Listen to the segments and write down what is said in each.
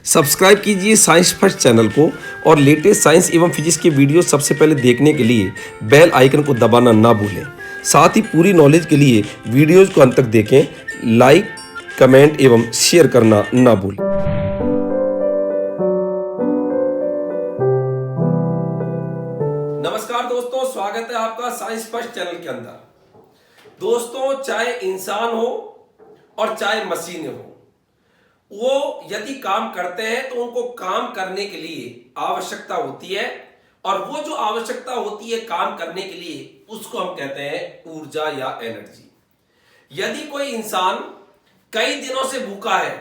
Subscribe कीजिए science first channel को और लेटेस्ट साइंस एवं फिजिक्स के वीडियो सबसे पहले देखने के लिए बेल आइकन को दबाना ना भूलें। साथ ही पूरी नॉलेज के लिए वीडियोज को अंत तक देखें, लाइक, कमेंट एवं शेयर करना ना भूलें। नमस्कार दोस्तों, स्वागत है आपका साइंस फर्स्ट चैनल के अंदर। दोस्तों, चाहे इंसान हो और चाहे मशीनें हो, वो यदि काम करते हैं तो उनको काम करने के लिए आवश्यकता होती है, और वो जो आवश्यकता होती है काम करने के लिए उसको हम कहते हैं ऊर्जा या एनर्जी। यदि कोई इंसान कई दिनों से भूखा है,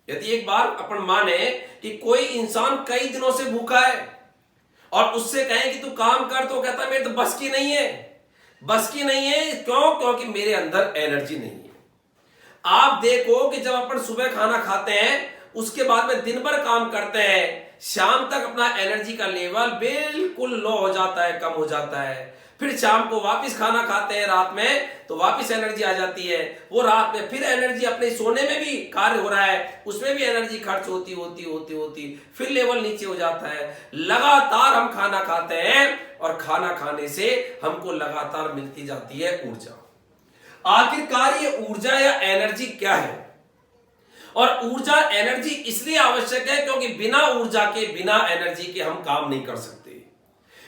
यदि एक बार अपन माने कि कोई इंसान कई दिनों से भूखा है और उससे कहें कि तू काम कर, तो कहता है मेरे तो बस की नहीं है। बस की नहीं है क्यों? क्योंकि मेरे अंदर एनर्जी नहीं है। आप देखो कि जब अपन सुबह खाना खाते हैं उसके बाद में दिन भर काम करते हैं, शाम तक अपना एनर्जी का लेवल बिल्कुल लो हो जाता है, कम हो जाता है। फिर शाम को वापस खाना खाते हैं रात में, तो वापस एनर्जी आ जाती है। वो रात में फिर एनर्जी, अपने सोने में भी कार्य हो रहा है, उसमें भी एनर्जी खर्च होती फिर लेवल नीचे हो जाता है। लगातार हम खाना खाते हैं और खाना खाने से हमको लगातार मिलती जाती है ऊर्जा। आखिरकार ये ऊर्जा या एनर्जी क्या है? और ऊर्जा एनर्जी इसलिए आवश्यक है क्योंकि बिना ऊर्जा के, बिना एनर्जी के हम काम नहीं कर सकते।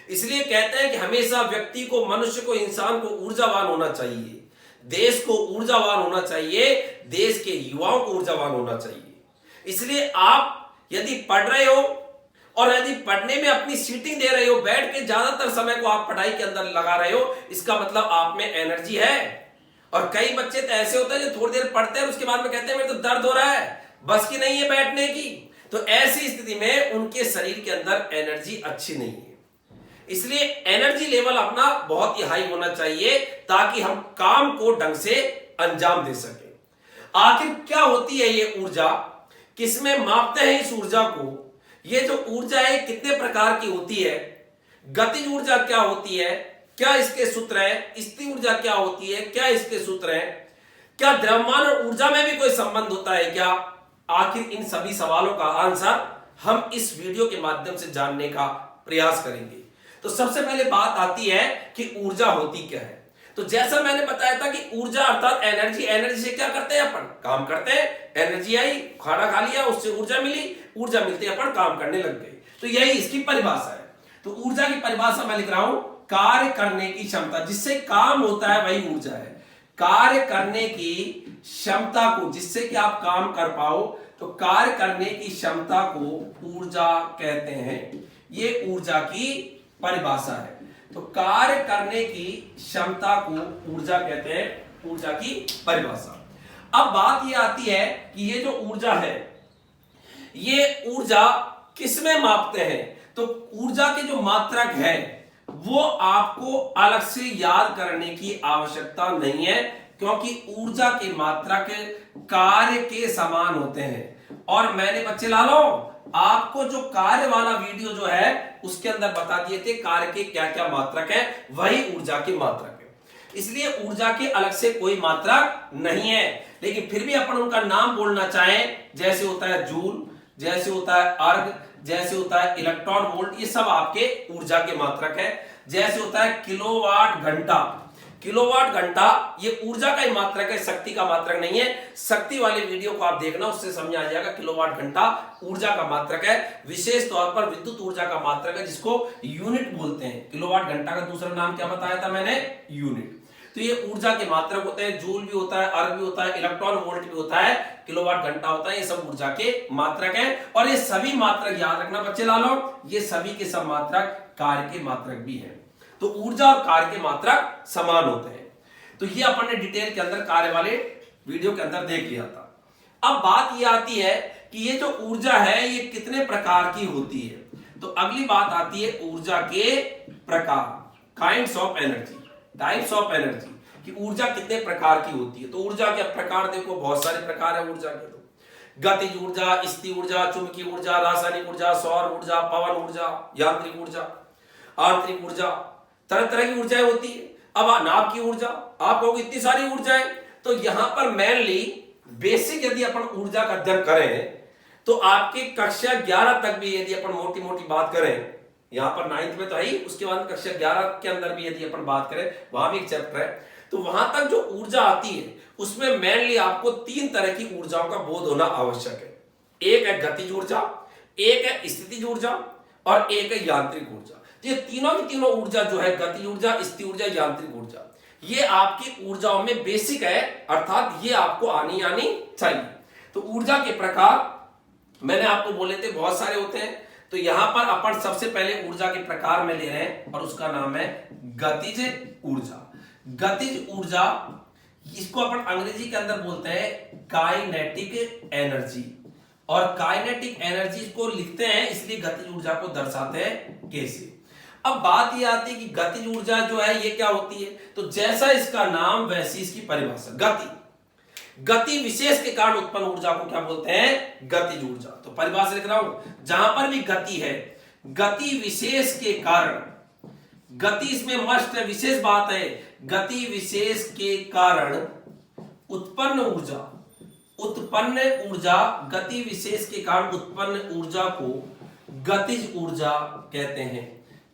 इसलिए कहते हैं कि हमेशा व्यक्ति को, मनुष्य को, इंसान को ऊर्जावान होना चाहिए, देश को ऊर्जावान होना चाहिए, देश के युवाओं को ऊर्जावान होना चाहिए। इसलिए आप यदि पढ़ रहे हो और यदि पढ़ने में अपनी सीटिंग दे रहे हो, बैठ के ज्यादातर समय को आप पढ़ाई के अंदर लगा रहे हो, इसका मतलब आप में एनर्जी है। और कई बच्चे तो ऐसे होते हैं जो थोड़ी देर पढ़ते हैं उसके बाद में कहते हैं मेरे तो दर्द हो रहा है, बस की नहीं है बैठने की। तो ऐसी स्थिति में उनके शरीर के अंदर एनर्जी अच्छी नहीं है। इसलिए एनर्जी लेवल अपना बहुत ही हाई होना चाहिए ताकि हम काम को ढंग से अंजाम दे सके। आखिर क्या होती है ये ऊर्जा? किसमें मापते हैं इस ऊर्जा को? ये जो ऊर्जा है कितने प्रकार की होती है? गतिज ऊर्जा क्या होती है? क्या इसके सूत्र है? स्थिर ऊर्जा क्या होती है? क्या इसके सूत्र है? क्या द्रव्यमान और ऊर्जा में भी कोई संबंध होता है क्या? आखिर इन सभी सवालों का आंसर हम इस वीडियो के माध्यम से जानने का प्रयास करेंगे। तो सबसे पहले बात आती है कि ऊर्जा होती क्या है। तो जैसा मैंने बताया था कि ऊर्जा अर्थात एनर्जी, एनर्जी से क्या करते हैं अपन? काम करते हैं, एनर्जी आई, खाना खा लिया, उससे ऊर्जा मिली, ऊर्जा मिलते अपन काम करने लग गए। तो यही इसकी परिभाषा है। तो ऊर्जा की परिभाषा मैं लिख रहा हूं, कार्य करने की क्षमता, जिससे काम होता है वही ऊर्जा है। कार्य करने की क्षमता को, जिससे कि आप काम कर पाओ, तो कार्य करने की क्षमता को ऊर्जा कहते हैं। ये ऊर्जा की परिभाषा है। तो कार्य करने की क्षमता को ऊर्जा कहते हैं, ऊर्जा की परिभाषा। अब बात ये आती है कि ये जो ऊर्जा है, ये ऊर्जा किसमें मापते हैं? तो ऊर्जा के जो मात्रक है वो आपको अलग से याद करने की आवश्यकता नहीं है, क्योंकि ऊर्जा के मात्रक कार्य के समान होते हैं। और मैंने बच्चे लालो आपको जो कार्य वाला वीडियो जो है उसके अंदर बता दिए थे कार्य के क्या क्या मात्रक है, वही ऊर्जा के मात्रक है। इसलिए ऊर्जा के अलग से कोई मात्रक नहीं है, लेकिन फिर भी अपन उनका नाम बोलना चाहें, जैसे होता है जूल, जैसे होता है अर्ग, जैसे होता है इलेक्ट्रॉन वोल्ट, ये सब आपके ऊर्जा के मात्रक है। जैसे होता है किलोवाट घंटा, किलोवाट घंटा ये ऊर्जा का ही मात्रक है, शक्ति का मात्रक नहीं है। शक्ति वाले वीडियो को आप देखना, उससे समझ आ जाएगा किलोवाट घंटा ऊर्जा का मात्रक है। विशेष तौर पर विद्युत ऊर्जा का मात्रक है, जिसको यूनिट बोलते हैं। किलोवाट घंटा का दूसरा नाम क्या बताया था मैंने? यूनिट। तो ये ऊर्जा के मात्रक होते हैं। जूल भी होता है, अर्ग भी होता है, इलेक्ट्रॉन वोल्ट भी होता है, किलोवाट घंटा होता है। ये सब ऊर्जा के मात्रक हैं। और ये सभी मात्रक याद रखना बच्चे लालो, ये सभी के सब मात्रक कार्य के मात्रक भी हैं। तो ऊर्जा और कार्य के मात्रक समान होते हैं। तो ये अपन ने डिटेल के अंदर कार्य वाले वीडियो के अंदर देख लिया था। अब बात ये आती है कि ये जो ऊर्जा है ये कितने प्रकार की होती है। तो अगली बात आती है ऊर्जा के प्रकार, kinds of energy, types of energy, कि ऊर्जा कितने प्रकार की होती है। तो ऊर्जा के प्रकार देखो, बहुत सारे प्रकार है ऊर्जा के। तो गतिज ऊर्जा, स्थिर ऊर्जा, चुंबकीय ऊर्जा, रासायनिक ऊर्जा, सौर ऊर्जा, पवन ऊर्जा, यांत्रिक ऊर्जा, आंतरिक ऊर्जा, तरह तरह की ऊर्जाएं होती है। अब नाभ की ऊर्जा, आप कहोगे इतनी सारी ऊर्जाएं, तो यहां पर मेनली बेसिक यदि अपन ऊर्जा का अध्ययन करें तो आपके कक्षा 11 तक भी यदि अपन मोटी मोटी बात करें, यहां पर 9th में तो है ही, उसके बाद कक्षा 11 के अंदर भी यदि अपन बात करें, वहां भी एक चैप्टर है, तो वहां तक जो ऊर्जा आती है उसमें मेनली आपको 3 तरह की ऊर्जाओं का बोध होना आवश्यक है। एक है गतिज ऊर्जा, एक है स्थितिज ऊर्जा और एक है यांत्रिक ऊर्जा। ये तीनों की तीनों ऊर्जा जो है, गतिज ऊर्जा, स्थितिज ऊर्जा, यांत्रिक ऊर्जा, ये आपकी ऊर्जाओं में बेसिक है, अर्थात ये आपको आनी चाहिए। तो ऊर्जा के प्रकार मैंने आपको बोले थे बहुत सारे होते हैं, तो यहां पर अपन सबसे पहले ऊर्जा के प्रकार में ले रहे हैं और उसका नाम है गतिज ऊर्जा। गतिज ऊर्जा, इसको अपन अंग्रेजी के अंदर बोलते हैं काइनेटिक एनर्जी, और काइनेटिक एनर्जी को लिखते हैं इसलिए गतिज ऊर्जा को दर्शाते हैं कैसे। अब बात यह आती है कि गतिज ऊर्जा जो है ये क्या होती है, तो जैसा इसका नाम वैसी इसकी परिभाषा। गति विशेष के कारण उत्पन्न ऊर्जा को क्या बोलते हैं, गतिज ऊर्जा। तो परिभाषा लिख रहा हूं, जहां पर भी गति है, गति विशेष के कारण, गति इसमें मस्ट है, विशेष बात है, गति विशेष के कारण उत्पन्न ऊर्जा, गति विशेष के कारण उत्पन्न ऊर्जा को गतिज ऊर्जा कहते हैं।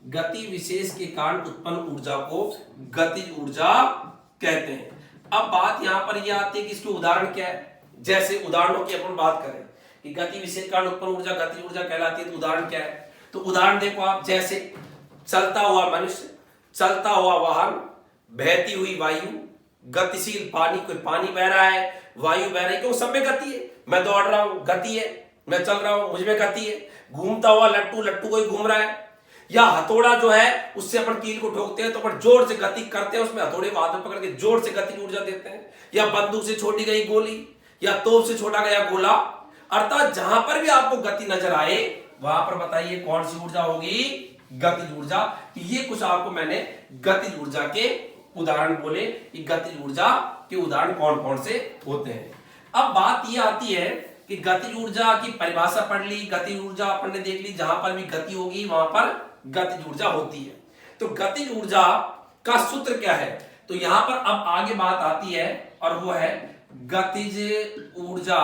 गति विशेष के कारण उत्पन्न ऊर्जा को गतिज ऊर्जा कहते हैं। अब बात यहां पर यह आती है कि इसके उदाहरण क्या है। जैसे उदाहरणों की अपन बात करें कि गति विशेष कारण उत्पन्न ऊर्जा गतिज ऊर्जा कहलाती है, तो उदाहरण क्या है, तो उदाहरण देखो आप, जैसे चलता हुआ मनुष्य, चलता हुआ वाहन, बहती हुई वायु, गतिशील पानी, कोई पानी बह रहा है, वायु बह रही है, क्यों, सब में गति है। मैं दौड़ रहा हूं, गति है, मैं चल रहा हूं, मुझ में गति है। घूमता हुआ लट्टू कोई घूम रहा है, या हथौड़ा जो है उससे अपन कील को ठोकते हैं तो अपन जोर से गति करते हैं, उसमें हथौड़े को हाथ में पकड़ के जोर से गति ऊर्जा देते हैं। या बंदूक से छोड़ी गई गोली या तोप से छोड़ा गया गोला, अर्थात जहां पर भी आपको गति नजर आए वहां पर बताइए कौन सी ऊर्जा होगी, गतिज ऊर्जा। ये कुछ आपको मैंने गतिज ऊर्जा के उदाहरण बोले कि गतिज ऊर्जा के उदाहरण कौन कौन से होते हैं। अब बात यह आती है कि गतिज ऊर्जा की परिभाषा पढ़ ली, गतिज ऊर्जा अपन ने देख ली, जहां पर भी गति होगी वहां पर गतिज ऊर्जा होती है। तो गतिज ऊर्जा का सूत्र क्या है, तो यहां पर अब आगे बात आती है और वो है गतिज ऊर्जा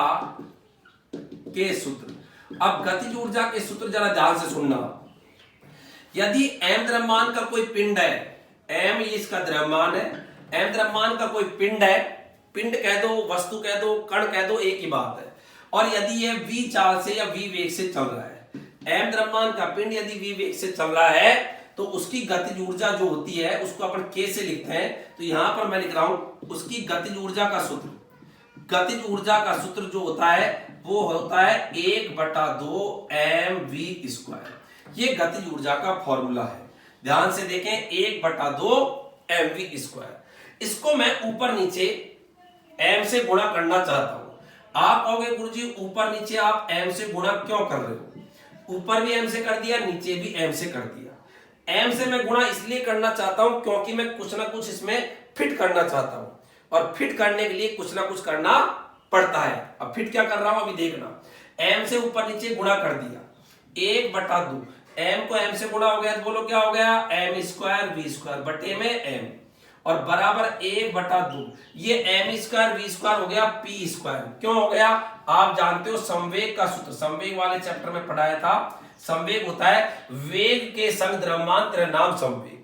के सूत्र। अब गतिज ऊर्जा के सूत्र जरा ध्यान से सुनना। यदि m द्रव्यमान का कोई पिंड है, m इसका द्रव्यमान है, m द्रव्यमान का कोई पिंड है, पिंड कह दो, वस्तु कह दो, कण कह दो, एक ही बात है, और यदि यह v चाल से या v वेग से चल रहा है, m द्रव्यमान का पिंड यदि v वेग से चल रहा है तो उसकी गतिज ऊर्जा जो होती है उसको अपन k से लिखते हैं। तो यहां पर मैं लिख रहा हूं उसकी गतिज ऊर्जा का सूत्र, गतिज ऊर्जा का सूत्र जो होता है वो होता है 1/2 mv²। ये गतिज ऊर्जा का फॉर्मूला है, ध्यान से देखें, 1/2 mv²। इसको मैं ऊपर नीचे m से गुणा करना चाहता हूं। आप कहोगे गुरुजी ऊपर नीचे आप m से गुणा क्यों कर रहे हो, ऊपर भी m से कर दिया, नीचे भी m से कर दिया। m से मैं गुणा इसलिए करना चाहता हूं क्योंकि मैं कुछ ना कुछ इसमें फिट करना चाहता हूं, और फिट करने के लिए कुछ ना कुछ करना पड़ता है। अब फिट क्या कर रहा हूं अभी देखना, m से ऊपर नीचे गुणा कर दिया, 1/2, m को m से गुणा हो गया तो बोलो क्या हो गया, m² v² बटे में m, और बराबर 1/2, ये m² v² हो गया p²। क्यों हो गया, आप जानते हो संवेग का सूत्र, संवेग वाले चैप्टर में पढ़ाया था, संवेग होता है वेग के संग द्रव्यमान तेरा नाम संवेग,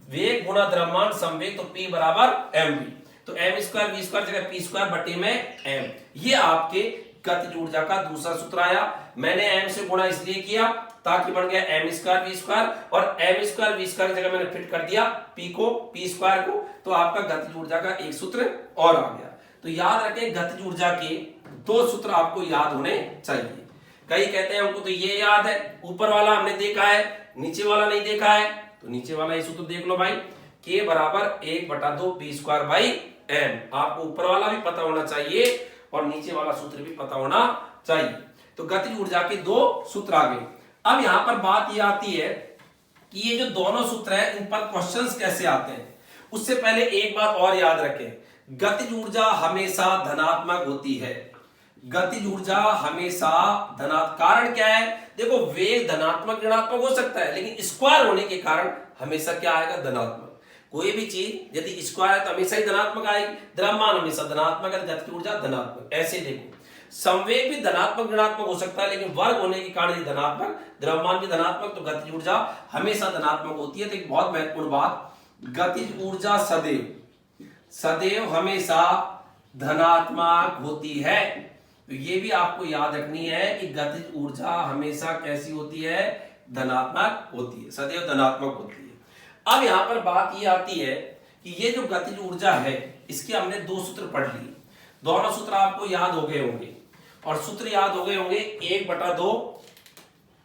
वेग गुणा द्रव्यमान संवेग, तो p बराबर mv, तो m² v² जगह p² बटे में m। ये आपके गतिज ऊर्जा का दूसरा सूत्र आया। मैंने m से गुणा इसलिए किया ताकि बन गया m² v² और m² v² की जगह मैंने फिट कर दिया p को p² को, तो आपका गतिज ऊर्जा का एक सूत्र और आ गया। तो याद रखें गतिज ऊर्जा के 2 सूत्र आपको याद होने चाहिए। कई कहते हैं हमको तो ये याद है, ऊपर वाला हमने देखा है, नीचे वाला नहीं देखा है, तो नीचे वाला ये सूत्र देख लो भाई, k बराबर 1/2 p²/m। आपको ऊपर वाला भी पता होना चाहिए और नीचे वाला सूत्र भी पता होना चाहिए। तो गतिज ऊर्जा के 2 सूत्र आ गए। अब यहां पर बात यह आती है कि ये जो दोनों सूत्र है इन पर क्वेश्चंस कैसे आते हैं। उससे पहले एक बात और याद रखें, गतिज ऊर्जा हमेशा धनात्मक होती है, गतिज ऊर्जा हमेशा धनात्मक। कारण क्या है, देखो वेग धनात्मक ऋणात्मक हो सकता है, लेकिन स्क्वायर होने के कारण हमेशा क्या आएगा, धनात्मक। कोई भी चीज यदि स्क्वायर है तो हमेशा ही धनात्मक आएगी, द्रव्यमान हमेशा धनात्मक है, गतिज ऊर्जा धनात्मक। ऐसे देखो संवेग भी धनात्मक ऋणात्मक हो सकता है, लेकिन वर्ग होने के कारण ये धनात्मक, द्रव्यमान भी धनात्मक, तो गतिज ऊर्जा हमेशा धनात्मक होती है। तो एक बहुत महत्वपूर्ण बात, गतिज ऊर्जा सदैव हमेशा धनात्मक होती है। तो ये भी आपको याद रखनी है कि गतिज ऊर्जा हमेशा कैसी होती है, धनात्मक होती है, सदैव धनात्मक होती है। अब यहां पर बात ये आती है कि ये जो गतिज ऊर्जा है, इसके हमने दो सूत्र पढ़ लिए, दोनों सूत्र आपको याद हो गए होंगे, और सूत्र याद हो गए होंगे 1/2,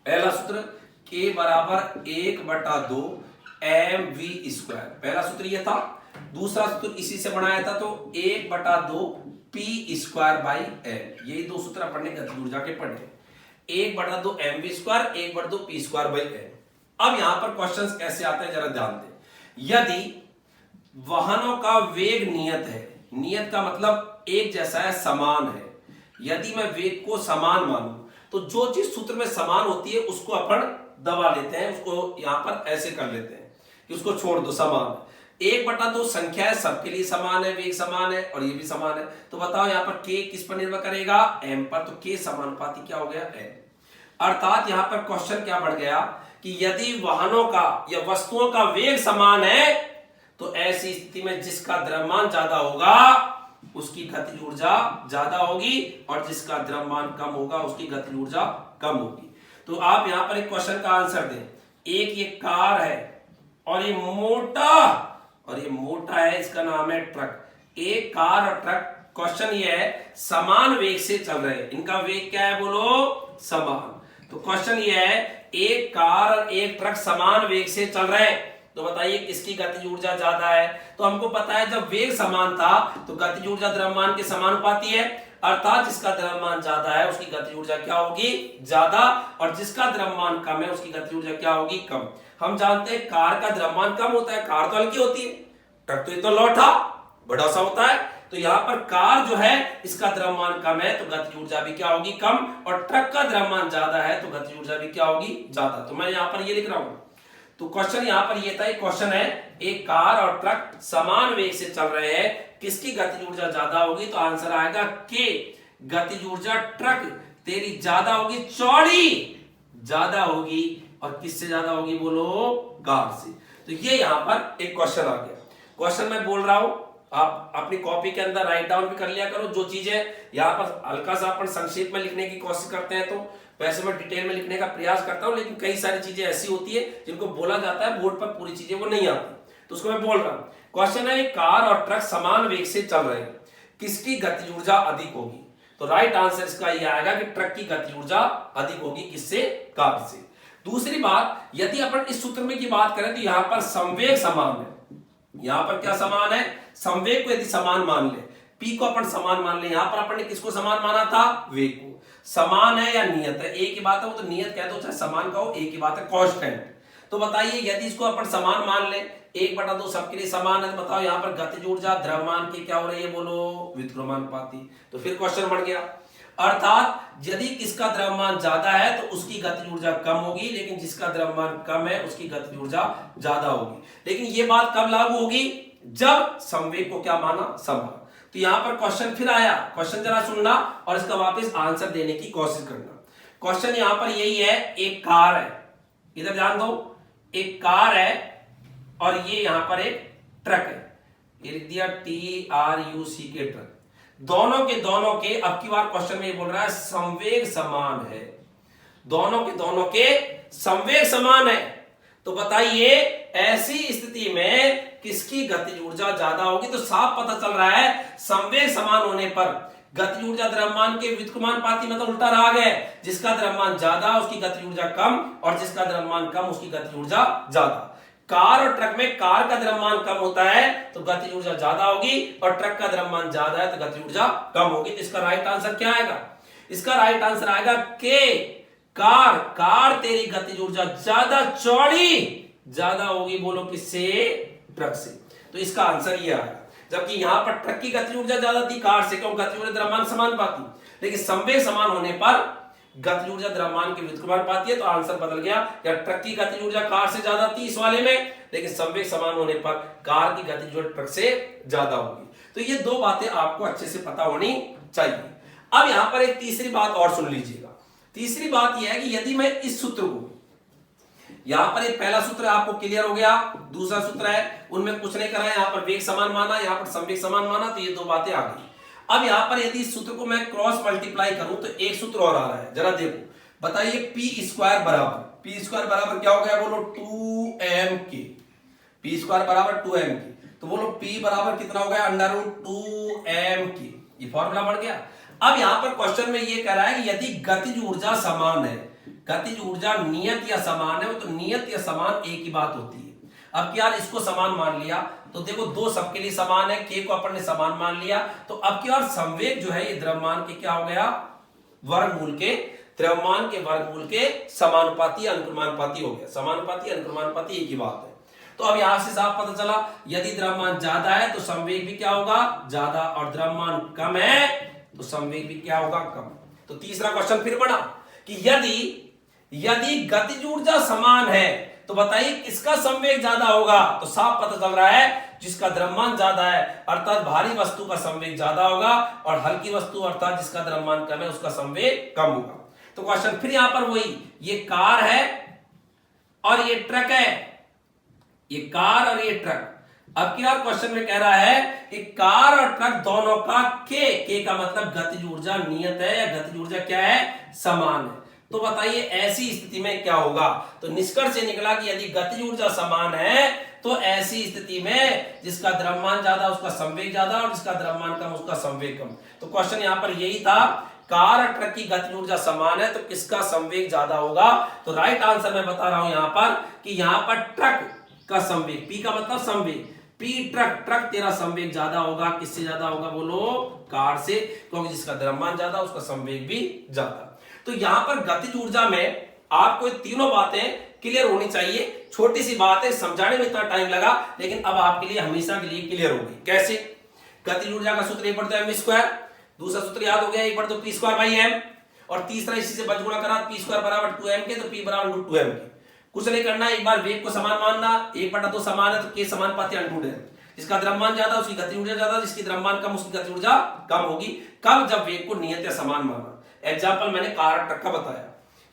पहला सूत्र K बराबर 1/2 mv², पहला सूत्र ये था। दूसरा सूत्र इसी से बनाया था, तो 1/2 p²/m, यही दो सूत्र पढ़ने गतिज ऊर्जा के पढ़े, 1/2 mv², 1/2 p²/m। अब यहां पर क्वेश्चंस कैसे आते हैं जरा ध्यान दें। यदि वाहनों का वेग नियत है, नियत का मतलब एक जैसा है, समान है, यदि मैं वेग को समान मानूं तो जो चीज सूत्र में समान होती है उसको अपन दबा लेते हैं, उसको यहां पर ऐसे कर लेते हैं कि उसको छोड़ दो, समान। 1/2 संख्या है, सबके लिए समान है, वेग समान है और ये भी समान है। तो बताओ यहां पर k किस पर निर्भर करेगा, m पर, तो k समानुपाती क्या हो गया, m। अर्थात यहां पर क्वेश्चन क्या बढ़ गया कि यदि वाहनों का या वस्तुओं का वेग समान है तो ऐसी स्थिति में जिसका द्रव्यमान ज्यादा होगा उसकी गतिज ऊर्जा ज्यादा होगी, और जिसका द्रव्यमान कम होगा उसकी गतिज ऊर्जा कम होगी। तो आप यहां पर एक क्वेश्चन का आंसर दें। एक ये कार है और ये मोटा है, इसका नाम है ट्रक। एक कार और ट्रक, क्वेश्चन ये है समान वेग से चल रहे हैं, इनका वेग क्या है बोलो, समान। तो क्वेश्चन ये है एक कार और एक ट्रक समान वेग से चल रहे हैं, तो बताइए किसकी गतिज ऊर्जा ज्यादा है। तो हमको पता है जब वेग समान था तो गतिज ऊर्जा द्रव्यमान के समानुपाती है, अर्थात जिसका द्रव्यमान ज्यादा है उसकी गतिज ऊर्जा क्या होगी, ज्यादा, और जिसका द्रव्यमान कम है उसकी गतिज ऊर्जा क्या होगी, कम। हम जानते हैं कार का द्रव्यमान कम होता है, कार तो हल्की होती है, ट्रक तो ये तो लौटा बड़ा सा होता है। तो यहां पर कार जो है इसका द्रव्यमान कम है तो गतिज ऊर्जा भी क्या होगी, कम, और ट्रक का द्रव्यमान ज्यादा है तो गतिज ऊर्जा भी क्या होगी, ज्यादा। तो मैं यहां पर ये लिख रहा हूं। तो क्वेश्चन यहां पर ये था, एक क्वेश्चन है एक कार और ट्रक समान वेग से चल रहे हैं, किसकी गतिज ऊर्जा ज्यादा होगी, तो आंसर आएगा के। गतिज ऊर्जा ट्रक तेरी ज्यादा होगी, चौड़ी ज्यादा होगी, और किससे ज्यादा होगी बोलो, कार से। तो ये यहां पर एक क्वेश्चन आ गया। क्वेश्चन मैं बोल रहा हूं, आप अपनी कॉपी के अंदर राइट डाउन भी कर लिया करो, जो चीजें यहां पर हल्का सा अपन संक्षेप में लिखने की कोशिश करते हैं, तो वैसे मैं डिटेल में लिखने का प्रयास करता हूं, लेकिन कई सारी चीजें ऐसी होती है जिनको बोला जाता है बोर्ड पर, पूरी चीजें वो नहीं आती, तो उसको मैं बोल रहा हूं। क्वेश्चन है कार और ट्रक समान वेग से चल रहे हैं, किसकी गतिज ऊर्जा अधिक होगी। तो राइट आंसर इसका यह आएगा कि ट्रक की गतिज ऊर्जा अधिक होगी, किससे, कार से। दूसरी बात, यदि अपन इस सूत्र में की बात करें तो यहां पर संवेग समान है, यहां पर क्या समान है, संवेग को यदि समान मान ले, P को अपन समान मान ले, यहां पर अपन ने किसको समान माना था, वेग को। समान है या नियत है, एक ही बात है, वो तो नियत कह दो चाहे समान कहो, एक ही बात है, कांस्टेंट। तो बताइए यदि इसको अपन समान मान ले, 1/2 सबके लिए समान है, तो बताओ यहां पर गतिज ऊर्जा द्रव्यमान की क्या हो रही है बोलो, व्युत्क्रमानुपाती। तो फिर क्वेश्चन बढ़ गया, अर्थात यदि किसका द्रव्यमान ज्यादा है तो उसकी गतिज ऊर्जा कम होगी, लेकिन जिसका द्रव्यमान कम है उसकी गतिज ऊर्जा ज्यादा होगी। लेकिन ये बात कब लागू होगी, जब संवेग को क्या माना, समान। तो यहां पर क्वेश्चन फिर आया, क्वेश्चन जरा सुनना और इसका वापस आंसर देने की कोशिश करना। क्वेश्चन यहां पर यही है, एक कार है, इधर ध्यान दो, एक कार है और ये यहां पर एक ट्रक है, ये लिख दिया TRUC के ट्रक। दोनों के अब की बार क्वेश्चन में ये बोल रहा है संवेग समान है, दोनों के संवेग समान है। तो बताइए ऐसी स्थिति में किसकी गतिज ऊर्जा ज्यादा होगी। तो साफ पता चल रहा है संवेग समान होने पर गतिज ऊर्जा द्रव्यमान के व्युत्क्रमानुपाती, मतलब उल्टा रहा गया, जिसका द्रव्यमान ज्यादा उसकी गतिज ऊर्जा कम, और जिसका द्रव्यमान कम उसकी गतिज ऊर्जा ज्यादा। कार और ट्रक में कार का द्रव्यमान कम होता है तो गतिज ऊर्जा ज्यादा होगी, और ट्रक का द्रव्यमान ज्यादा है तो गतिज ऊर्जा कम होगी। तो इसका राइट आंसर क्या आएगा, इसका राइट आंसर आएगा के। कार तेरी गतिज ऊर्जा ज्यादा, चौड़ी ज्यादा होगी, बोलो किससे, ट्रक से। तो इसका आंसर ये आएगा, जबकि यहां पर ट्रक की गतिज ऊर्जा ज्यादा थी कार से, क्यों, गतिज ऊर्जा द्रव्यमान समानुपाती, लेकिन संवेग समान होने पर गतिज ऊर्जा द्रव्यमान के व्युत्क्रमानुपाती है, तो आंसर बदल गया। या ट्रक की गतिज ऊर्जा कार से ज्यादा थी इस वाले में, लेकिन संवेग समान होने पर कार की गतिज ऊर्जा ट्रक से ज्यादा होगी। तो ये दो बातें आपको अच्छे से पता होनी चाहिए। अब यहां पर एक तीसरी बात और सुन लीजिएगा। तीसरी बात यह है कि यदि मैं इस सूत्र को, यहां पर एक पहला सूत्र आपको क्लियर हो गया, दूसरा सूत्र है उनमें कुछ नहीं करा है, यहां पर वेग समान माना, यहां पर संवेग समान माना, तो ये दो बातें आ गई। अब यहां पर यदि इस सूत्र को मैं क्रॉस मल्टीप्लाई करूं तो एक सूत्र और आ रहा है, जरा देखो बताइए। पी स्क्वायर बराबर क्या हो गया, बोलो 2mk। पी स्क्वायर बराबर 2mk, तो बोलो P बराबर कितना हो गया, अंडर रूट 2mk। ये फॉर्मूला बढ़ गया। अब यहां पर क्वेश्चन में ये कह रहा है कि यदि गतिज ऊर्जा समान है, गतिज ऊर्जा नियत या समान है, तो नियत या समान एक ही बात होती है। अब क्या इसको समान मान लिया तो देखो दो सबके लिए समान है, k को अपन ने समान मान लिया, तो अब क्या और संवेग जो है ये द्रव्यमान के क्या हो गया, वर्गमूल के, द्रव्यमान के वर्गमूल के समानुपाती अनुक्रमानुपाती हो गया। समानुपाती अनुक्रमानुपाती एक ही बात है। तो अब यहां से साफ पता चला यदि द्रव्यमान ज्यादा है तो संवेग भी क्या होगा, ज्यादा, और द्रव्यमान कम है तो संवेग भी क्या होगा, कम। तो तीसरा क्वेश्चन फिर बना कि यदि गतिज ऊर्जा समान है तो बताइए किसका संवेग ज्यादा होगा। तो साफ पता चल रहा है जिसका द्रव्यमान ज्यादा है अर्थात भारी वस्तु का संवेग ज्यादा होगा, और हल्की वस्तु अर्थात जिसका द्रव्यमान कम है उसका संवेग कम होगा। तो क्वेश्चन फिर यहां पर वही, ये कार है और ये ट्रक है, ये कार और ये ट्रक। अब क्या क्वेश्चन में कह रहा है कि कार और ट्रक दोनों का के का मतलब गतिज ऊर्जा नियत है या गतिज ऊर्जा क्या है, समान है। तो बताइए ऐसी स्थिति में क्या होगा। तो निष्कर्ष से निकला कि यदि गतिज ऊर्जा समान है तो ऐसी स्थिति में जिसका द्रव्यमान ज्यादा उसका संवेग ज्यादा, और जिसका द्रव्यमान कम उसका संवेग कम। तो क्वेश्चन यहां पर यही था, कार और ट्रक की गतिज ऊर्जा समान है तो किसका संवेग ज्यादा होगा। तो राइट आंसर मैं बता रहा हूं यहां पर कि यहां पर ट्रक का संवेग, पी का मतलब संवेग, पी ट्रक तेरा संवेग ज्यादा होगा। किससे ज्यादा होगा, बोलो कार से, क्योंकि जिसका द्रव्यमान ज्यादा उसका संवेग भी ज्यादा। तो यहां पर गतिज ऊर्जा में आपको तीनों बातें क्लियर होनी चाहिए। छोटी सी बात है, समझाने में इतना टाइम लगा, लेकिन अब आपके लिए हमेशा के लिए क्लियर हो गई। कैसे, गतिज ऊर्जा का सूत्र 1/mv², दूसरा सूत्र याद हो गया 1/p²/m, और तीसरा इसी से बचगुणा करा p² बराबर 2mk, तो p बराबर √2mk। कुछ नहीं करना, एक बार वेग को समान मानना, 1/2 समान है तो k समानुपाती अंडर रूट है। जिसका द्रव्यमान ज्यादा उसकी गतिज ऊर्जा ज्यादा, जिसकी द्रव्यमान कम उसकी गतिज ऊर्जा कम होगी। कब, जब वेग को नियत या समान माना। एग्जाम्पल मैंने कार और ट्रक का बताया।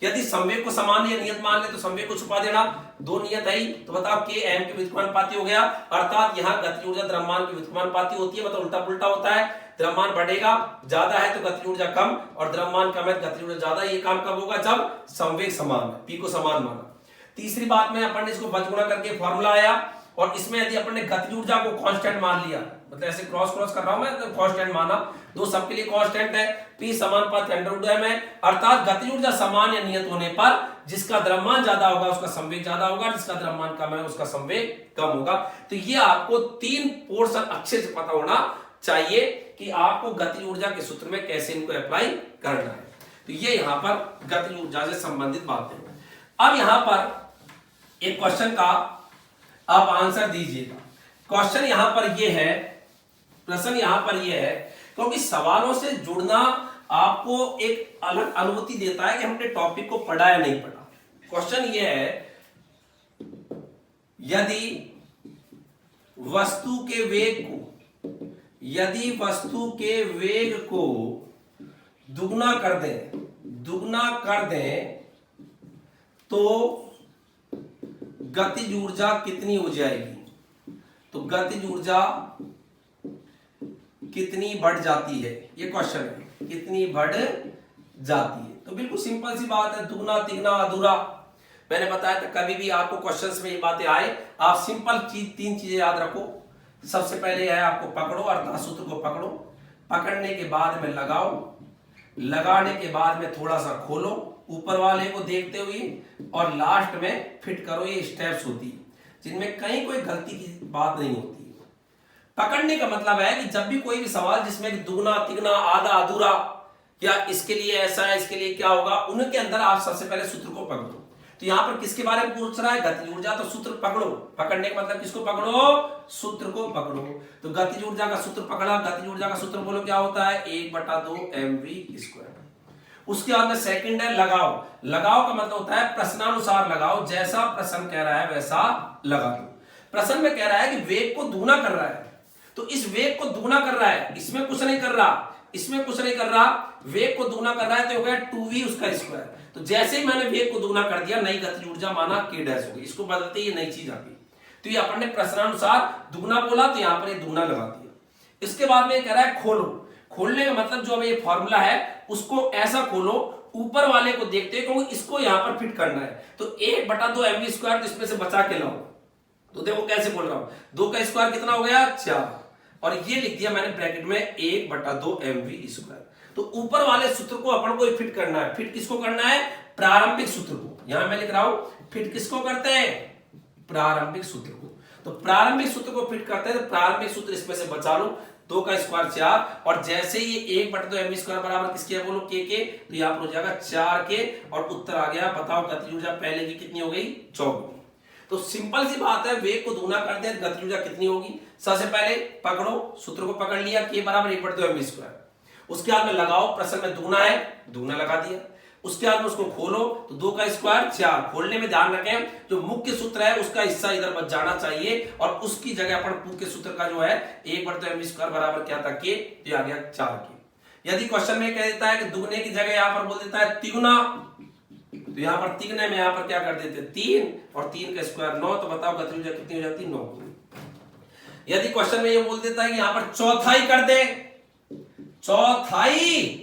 यदि संवेग को समान या नियत मान ले तो संवेग को छुपा देना, दो नियत है ही, तो बताओ k m के व्युत्क्रमानुपाती हो गया, अर्थात यहाँ गतिज ऊर्जा द्रव्यमान की व्युत्क्रमानुपाती होती है, मतलब उल्टा पुल्टा होता है। द्रव्यमान बढ़ेगा, ज्यादा है तो गतिज ऊर्जा कम, और द्रव्यमान कम है तो गतिज ऊर्जा ज्यादा। ये काम कब होगा, जब संवेग समान है, p को समान माना। तीसरी बात में अपन ने इसको बचगुणा करके फॉर्मूला आया, और इसमें यदि अपन ने गतिज ऊर्जा को कांस्टेंट मान लिया, मतलब ऐसे क्रॉस कर रहा हूं मैं, तो कांस्टेंट माना, दो सबके लिए कांस्टेंट है, p समानुपाती अंडर रूट m है, अर्थात गतिज ऊर्जा समान या नियत होने पर जिसका द्रव्यमान ज्यादा होगा उसका संवेग ज्यादा होगा, जिसका द्रव्यमान कम है उसका संवेग कम होगा। तो ये आपको तीन पोर्शन अच्छे से पता होना चाहिए कि आपको गतिज ऊर्जा के सूत्र में कैसे इनको अप्लाई करना है। तो ये यहां पर गतिज ऊर्जा से संबंधित बात है। अब यहां पर एक क्वेश्चन का आप आंसर दीजिएगा। क्वेश्चन यहां पर यह है, प्रश्न यहां पर यह है, क्योंकि सवालों से जुड़ना आपको एक अलग अनुभूति देता है कि हमने टॉपिक को पढ़ा या नहीं पढ़ा। क्वेश्चन यह है, यदि वस्तु के वेग को दुगना कर दें तो गतिज ऊर्जा कितनी हो जाएगी। तो गतिज ऊर्जा कितनी बढ़ जाती है, ये क्वेश्चन है, कितनी बढ़ जाती है। तो बिल्कुल सिंपल सी बात है, दुगना तिगना अधूरा। मैंने बताया था कभी भी आपको क्वेश्चंस में ये बातें आए, आप सिंपल तीन चीजें याद रखो। सबसे पहले है आपको पकड़ो, अर्थात सूत्र को पकड़ो, पकड़ने के बाद में लगाओ, लगाने के बाद में थोड़ा सा खोलो ऊपर वाले को देखते हुए, और लास्ट में फिट करो। ये स्टेप्स होती है जिनमें कहीं कोई गलती की बात नहीं होती। पकड़ने का मतलब है कि जब भी कोई भी सवाल जिसमें दुगना तिगना आधा अधूरा, या इसके लिए ऐसा है इसके लिए क्या होगा, उनके अंदर आप सबसे पहले सूत्र को पकड़ो। तो यहां पर किसके बारे में पूछ रहा है, गतिज ऊर्जा, तो सूत्र पकड़ो। पकड़ने का मतलब किसको पकड़ो, सूत्र को पकड़ो। तो गतिज ऊर्जा का सूत्र पकड़ा, गतिज ऊर्जा का सूत्र बोलो क्या होता है, 1/2 mv²। उसके बाद में सेकंड है लगाओ। लगाओ का मतलब होता है प्रश्नानुसार लगाओ, जैसा प्रश्न कह रहा है वैसा लगा दो। प्रश्न में कह रहा है कि वेग को दुगना कर रहा है, तो इस वेग को दुगना कर रहा है, इसमें कुछ नहीं कर रहा, इसमें कुछ नहीं कर रहा, वेग को दुगना कर रहा है तो हो गया 2v उसका स्क्वायर। तो जैसे ही मैंने वेग को दुगना कर दिया, नई गतिज ऊर्जा माना k डैश हो गई। इसको बदलते ही नई चीज आ गई। तो ये अपन ने प्रश्नानुसार दुगना बोला तो यहां पर ये दुगना लगा दिया। इसके बाद में कह रहा है खोलो। खोलने का मतलब जो ये फॉर्मूला है उसको ऐसा खोलो ऊपर वाले को देखते हैं, क्योंकि इसको यहां पर फिट करना है। तो 1/2 mv स्क्वायर, तो इसमें से बचा के लाओ। तो देखो कैसे बोल रहा हूं, 2 का स्क्वायर कितना हो गया 4, और ये लिख दिया मैंने ब्रैकेट में 1/2 mv स्क्वायर। तो ऊपर वाले सूत्र को अपन को फिट करना है। फिट किसको करना है, प्रारंभिक सूत्र को। यहां मैं लिख रहा हूं फिट किसको करते हैं, प्रारंभिक सूत्र को। तो प्रारंभिक सूत्र को फिट करते हैं, तो प्रारंभिक सूत्र इसमें से बचा लो, 2 का स्क्वायर 4, और जैसे ये 1/2 mv स्क्वायर बराबर किसके है बोलो k के, तो यहां पर हो जाएगा 4 के, और उत्तर आ गया। बताओ गतिज ऊर्जा पहले की कितनी हो गई, 4। तो सिंपल सी बात है, वेग को दुगना कर दे गतिज ऊर्जा कितनी होगी। सबसे पहले पकड़ो, सूत्र को पकड़ लिया, k बराबर 1/2 mv स्क्वायर। उसके बाद में लगाओ, प्रश्न में दुगना है, दुगना लगा दिया। उसके बाद में उसको खोलो, तो 2 का स्क्वायर 4। खोलने में ध्यान रखें, जो मुख्य सूत्र है उसका हिस्सा इधर बच जाना चाहिए, और उसकी जगह अपन मुख्य सूत्र का जो है 1/2 mv स्क्वायर बराबर क्या था k, तो आ गया 4 के। यदि क्वेश्चन में कह देता है कि दुगने की जगह यहां पर बोल देता है तिगुना, तो यहां पर तिगने में यहां पर क्या कर देते 3, और 3 का स्क्वायर 9। तो बताओ गतिज ऊर्जा कितनी हो जाती, 9। यदि क्वेश्चन में ये बोल देता है कि यहां पर चौथाई कर दे, चौथाई,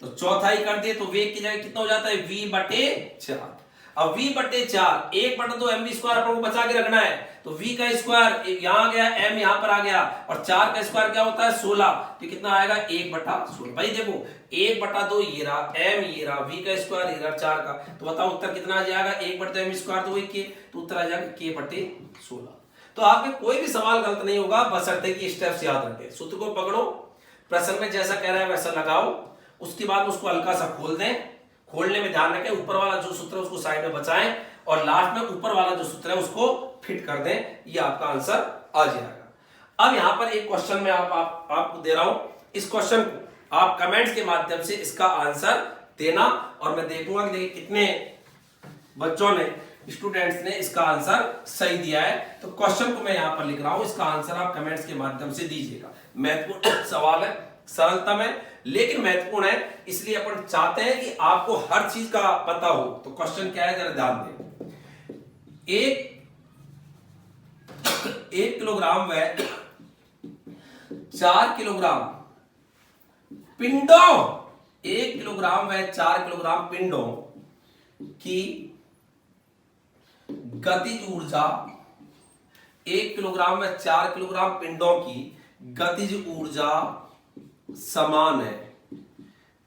तो चौथाई कर दे, तो वेग की जगह कितना हो जाता है v/4। अब v/4 1/2 mv स्क्वायर अपन को बचा के रखना है, तो v का स्क्वायर यहां आ गया, m यहां पर आ गया, और 4 का स्क्वायर क्या होता है 16। तो कितना आएगा 1/16। भाई देखो 1/2 ये रहा, m ये रहा, v का स्क्वायर ये रहा 4 का। तो बताओ उत्तर कितना आ जाएगा, 1/2 mv स्क्वायर, तो वही k, तो उत्तर आ जाएगा k/16। तो आपके कोई भी सवाल गलत नहीं होगा, बशर्ते कि स्टेप्स याद रखें। सूत्र को पकड़ो, प्रश्न में जैसा कह रहा है वैसा लगाओ, उसके बाद उसको हल्का सा खोल दें। खोलने में ध्यान रखें, ऊपर वाला जो सूत्र है उसको साइड में बचाएं, और लास्ट में ऊपर वाला जो सूत्र है उसको फिट कर दें। ये आपका आंसर आ जाएगा। अब यहां पर एक क्वेश्चन में आपको दे रहा हूं, इस क्वेश्चन को आप कमेंट्स के माध्यम से इसका आंसर देना, और मैं देखूंगा कि कितने बच्चों ने, स्टूडेंट्स ने इसका आंसर सही दिया है। तो क्वेश्चन को मैं यहां पर लिख रहा हूं, इसका आंसर आप कमेंट्स के माध्यम से दीजिएगा। महत्वपूर्ण सवाल है, सरलतम है लेकिन महत्वपूर्ण है, इसलिए अपन चाहते हैं कि आपको हर चीज का पता हो। तो क्वेश्चन क्या है, जरा ध्यान दें। 1 किलोग्राम व 4 किलोग्राम पिंडों, 1 किलोग्राम व 4 किलोग्राम पिंडों की गतिज ऊर्जा, 1 किलोग्राम व 4 किलोग्राम पिंडों की गतिज ऊर्जा समान है।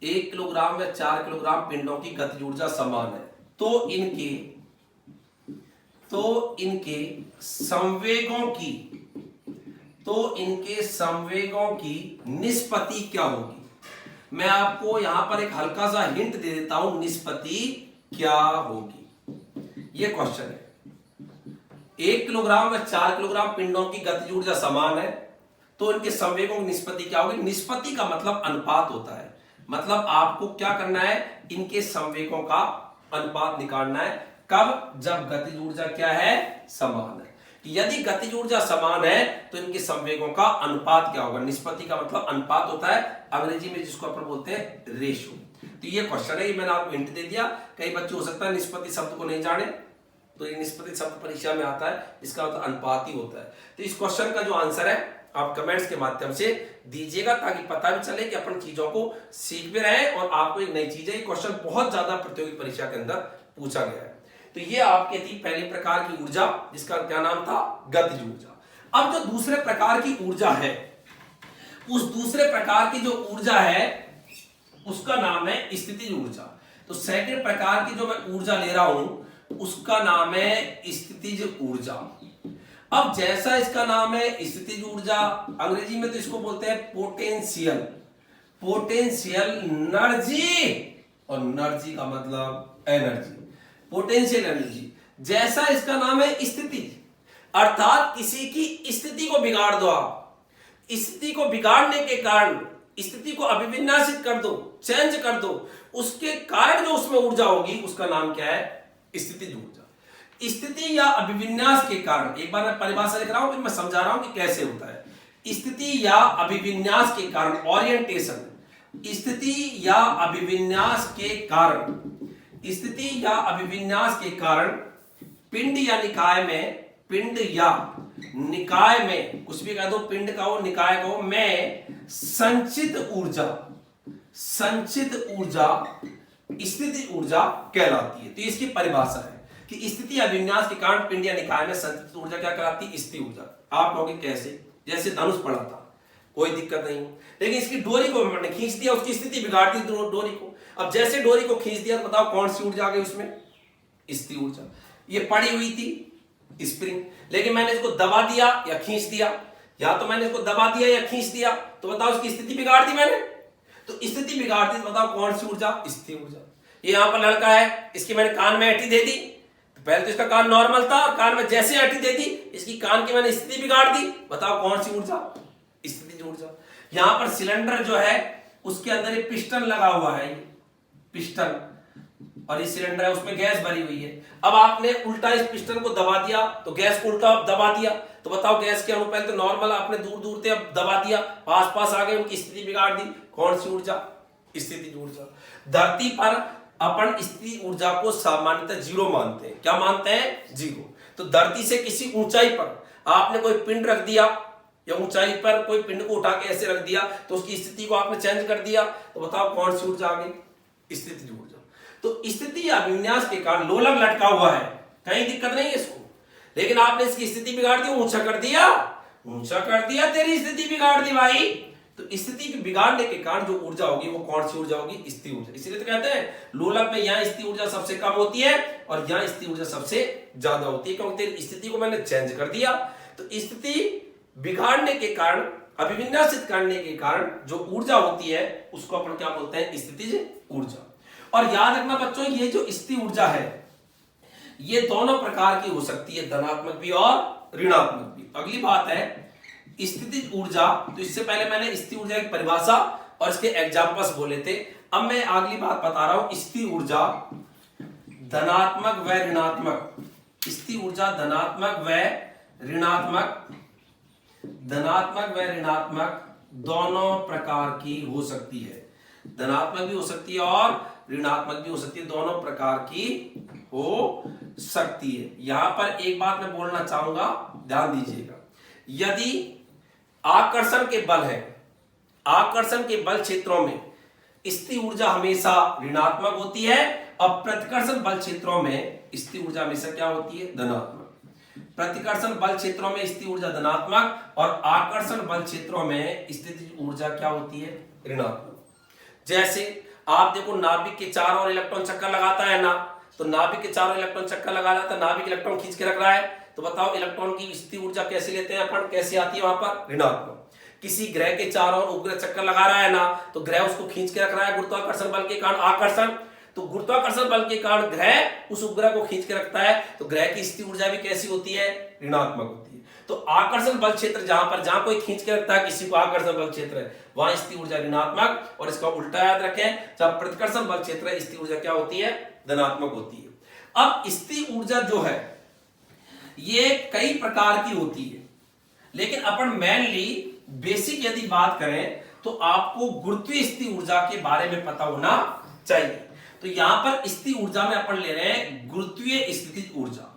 1 किलोग्राम व 4 किलोग्राम पिंडों की गतिज ऊर्जा समान है, तो इनके संवेगों की निष्पत्ति क्या होगी। मैं आपको यहां पर एक हल्का सा हिंट दे देता हूं, निष्पत्ति क्या होगी। यह क्वेश्चन है, 1 किलोग्राम व 4 किलोग्राम पिंडों की गतिज ऊर्जा समान है, तो इनके संवेगों की निष्पत्ति क्या होगी। निष्पत्ति का मतलब अनुपात होता है, मतलब आपको क्या करना है, इनके संवेगों का अनुपात निकालना है। कब, जब गतिज ऊर्जा क्या है, समान है। यदि गतिज ऊर्जा समान है तो इनके संवेगों का अनुपात क्या होगा। निष्पत्ति का मतलब अनुपात होता है, अंग्रेजी में जिसको अपन बोलते हैं रेशियो। तो ये क्वेश्चन है, ये मैंने आपको हिंट दे दिया। कई बच्चे हो सकता है निष्पत्ति शब्द को नहीं जाने, तो ये निष्पत्ति शब्द परीक्षा में आता है, इसका मतलब अनुपात ही होता है। तो इस क्वेश्चन का जो आंसर है आप कमेंट्स के माध्यम से दीजिएगा, ताकि पता भी चले कि अपन चीजों को सीख भी रहे और आपको एक नई चीज है। क्वेश्चन बहुत ज्यादा प्रतियोगी परीक्षा के अंदर पूछा गया है। तो ये आपके थी पहले प्रकार की ऊर्जा, जिसका क्या नाम था, गतिज ऊर्जा। अब जो दूसरे प्रकार की ऊर्जा है, उस दूसरे प्रकार की जो ऊर्जा है उसका नाम है स्थितिज ऊर्जा। तो सेकंड प्रकार की जो मैं ऊर्जा ले रहा हूं उसका नाम है स्थितिज ऊर्जा। अब जैसा इसका नाम है स्थितिज ऊर्जा, अंग्रेजी में तो इसको बोलते हैं पोटेंशियल, पोटेंशियल एनर्जी, और एनर्जी का मतलब एनर्जी, पोटेंशियल एनर्जी। जैसा इसका नाम है स्थिति, अर्थात किसी की स्थिति को बिगाड़ दो आप, स्थिति को बिगाड़ने के कारण स्थिति को अभिविन्यासित कर दो, चेंज कर दो, उसके कारण जो उसमें ऊर्जा होगी उसका नाम क्या है, स्थितिज ऊर्जा। स्थिति या अभिविन्यास के कारण, एक बार मैं परिभाषा लिख रहा हूं फिर मैं समझा रहा हूं कि कैसे होता है। स्थिति या अभिविन्यास के कारण, ओरिएंटेशन, स्थिति या अभिविन्यास के कारण, स्थिति या अभिविन्यास के कारण पिंड या निकाय में, पिंड या निकाय में, कुछ भी कह दो, पिंड का हो निकाय का हो, में संचित ऊर्जा, संचित ऊर्जा स्थिति ऊर्जा कहलाती है। तो इसकी परिभाषा है कि स्थिति या विन्यास के कारण पिंड या निकाय में संचित ऊर्जा क्या कहलाती है? स्थिति ऊर्जा। आप कहोगे कैसे? जैसे धनुष पड़ा था, कोई दिक्कत नहीं, लेकिन इसकी डोरी को मैंने खींच दिया, उसकी स्थिति बिगाड़ दी डोरी को। अब जैसे डोरी को खींच दिया तो बताओ कौन सी ऊर्जा आ गई उसमें? स्थिति ऊर्जा। ये पड़ी हुई थी स्प्रिंग, लेकिन मैंने इसको दबा दिया या खींच दिया, या तो मैंने इसको दबा दिया या खींच दिया, तो बताओ उसकी स्थिति बिगाड़ दी मैंने। तो स्थिति बिगाड़ दी तो बताओ कौन सी ऊर्जा? स्थिति ऊर्जा। ये यहां पर लड़का है, इसकी मैंने कान में ऐंठी दे दी, तो पहले तो इसका कान नॉर्मल था, और कान में जैसे ऐंठी दे दी इसकी कान की मैंने स्थिति बिगाड़ दी, बताओ कौन सी ऊर्जा? स्थिति ऊर्जा। यहां पर सिलेंडर जो है उसके अंदर एक पिस्टन लगा हुआ है, पिस्टन, और ये सिलेंडर है, उसमें गैस भरी हुई है। अब आपने उल्टा इस पिस्टन को दबा दिया, तो गैस को उल्टा दबा दिया, तो बताओ गैस के अणु पहले तो नॉर्मल आपने दूर दूर से, अब दबा दिया, पास पास आ गए, उनकी स्थिति बिगाड़ दी, कौन सी ऊर्जा? स्थिति ऊर्जा। धरती पर अपन स्थिति ऊर्जा को सामान्यतः जीरो मानते हैं। क्या मानते हैं? जीरो। तो धरती से किसी ऊंचाई पर आपने कोई पिंड रख दिया, या ऊंचाई पर कोई पिंड को उठा के ऐसे रख दिया, तो उसकी स्थिति को आपने चेंज कर दिया, तो बताओ कौन सी ऊर्जा आ गई? स्थिति ऊर्जा। तो स्थिति या विन्यास के कारण लोलक लटका हुआ है, कहीं दिक्कत नहीं है इसको, लेकिन आपने इसकी स्थिति बिगाड़ दी, ऊंचा कर दिया, ऊंचा कर दिया, तेरी स्थिति बिगाड़ दी भाई। तो स्थिति के बिगाड़ने के कारण जो ऊर्जा होगी वो कौन सी ऊर्जा होगी? स्थिति ऊर्जा। इसीलिए तो कहते हैं लोलक में यहाँ स्थिति ऊर्जा सबसे कम होती है और यहाँ स्थिति ऊर्जा सबसे ज्यादा होती है, क्योंकि तेरी स्थिति को मैंने चेंज कर दिया। तो स्थिति बिगाड़ने के कारण, अभिविन्यासित करने के कारण जो ऊर्जा होती है उसको अपन क्या बोलते हैं? स्थितिज ऊर्जा। और याद रखना बच्चों, ये जो स्थिति ऊर्जा है ये दोनों प्रकार की हो सकती है, धनात्मक भी और ऋणात्मक भी। अगली बात है स्थितिज ऊर्जा। तो इससे पहले मैंने स्थिति ऊर्जा की परिभाषा और इसके एग्जांपल्स बोले थे। अब मैं अगली बात बता रहा हूं, स्थिति ऊर्जा धनात्मक व ऋणात्मक, स्थिति ऊर्जा धनात्मक व ऋणात्मक, धनात्मक व ऋणात्मक दोनों प्रकार की हो सकती है। धनात्मक भी हो सकती है और ऋणात्मक भी हो सकती है, दोनों प्रकार की हो सकती है। यहां पर एक बात मैं बोलना चाहूंगा, ध्यान दीजिएगा। यदि आकर्षण के बल है, आकर्षण के बल क्षेत्रों में स्थिति ऊर्जा हमेशा ऋणात्मक होती है, और प्रतिकर्षण बल क्षेत्रों में स्थिति ऊर्जा हमेशा क्या होती है? धनात्मक। प्रतिकर्षण बल क्षेत्रों में स्थिति ऊर्जा धनात्मक, और आकर्षण बल क्षेत्रों में स्थिति ऊर्जा क्या होती है? ऋणात्मक। जैसे आप देखो नाभिक के चारों ओर इलेक्ट्रॉन चक्कर लगाता है ना, तो नाभिक के चारों इलेक्ट्रॉन चक्कर लगा रहा था, नाभिक इलेक्ट्रॉन खींच के रख रहा है, तो बताओ इलेक्ट्रॉन की स्थिति ऊर्जा कैसे लेते हैं अपन? कैसे आती है वहां पर? ऋणात्मक। किसी ग्रह के चारों ओर उपग्रह चक्कर लगा रहा है ना, तो ग्रह उसको खींच के रख रहा है, गुरुत्वाकर्षण बल के कारण आकर्षण, तो गुरुत्वाकर्षण बल के कारण ग्रह उस उपग्रह को खींच के रखता है, तो ग्रह की स्थिति ऊर्जा भी कैसी होती है? ऋणात्मक होती है। तो आकर्षण बल क्षेत्र जहां कोई खींच के रखता है किसी को, आकर्षण बल क्षेत्र है, वहां स्थिति ऊर्जा ऋणात्मक, और इसका उल्टा याद रखें, जब प्रतिकर्षण बल क्षेत्र है स्थिति ऊर्जा क्या होती है? धनात्मक होती है। अब स्थिति ऊर्जा जो है ये कई प्रकार की होती है, लेकिन अपन मेनली बेसिक यदि बात करें तो आपको गुरुत्वीय स्थिति ऊर्जा के बारे में पता होना चाहिए। तो यहां पर स्थिति ऊर्जा में अपन ले रहे हैं गुरुत्वीय स्थिति ऊर्जा।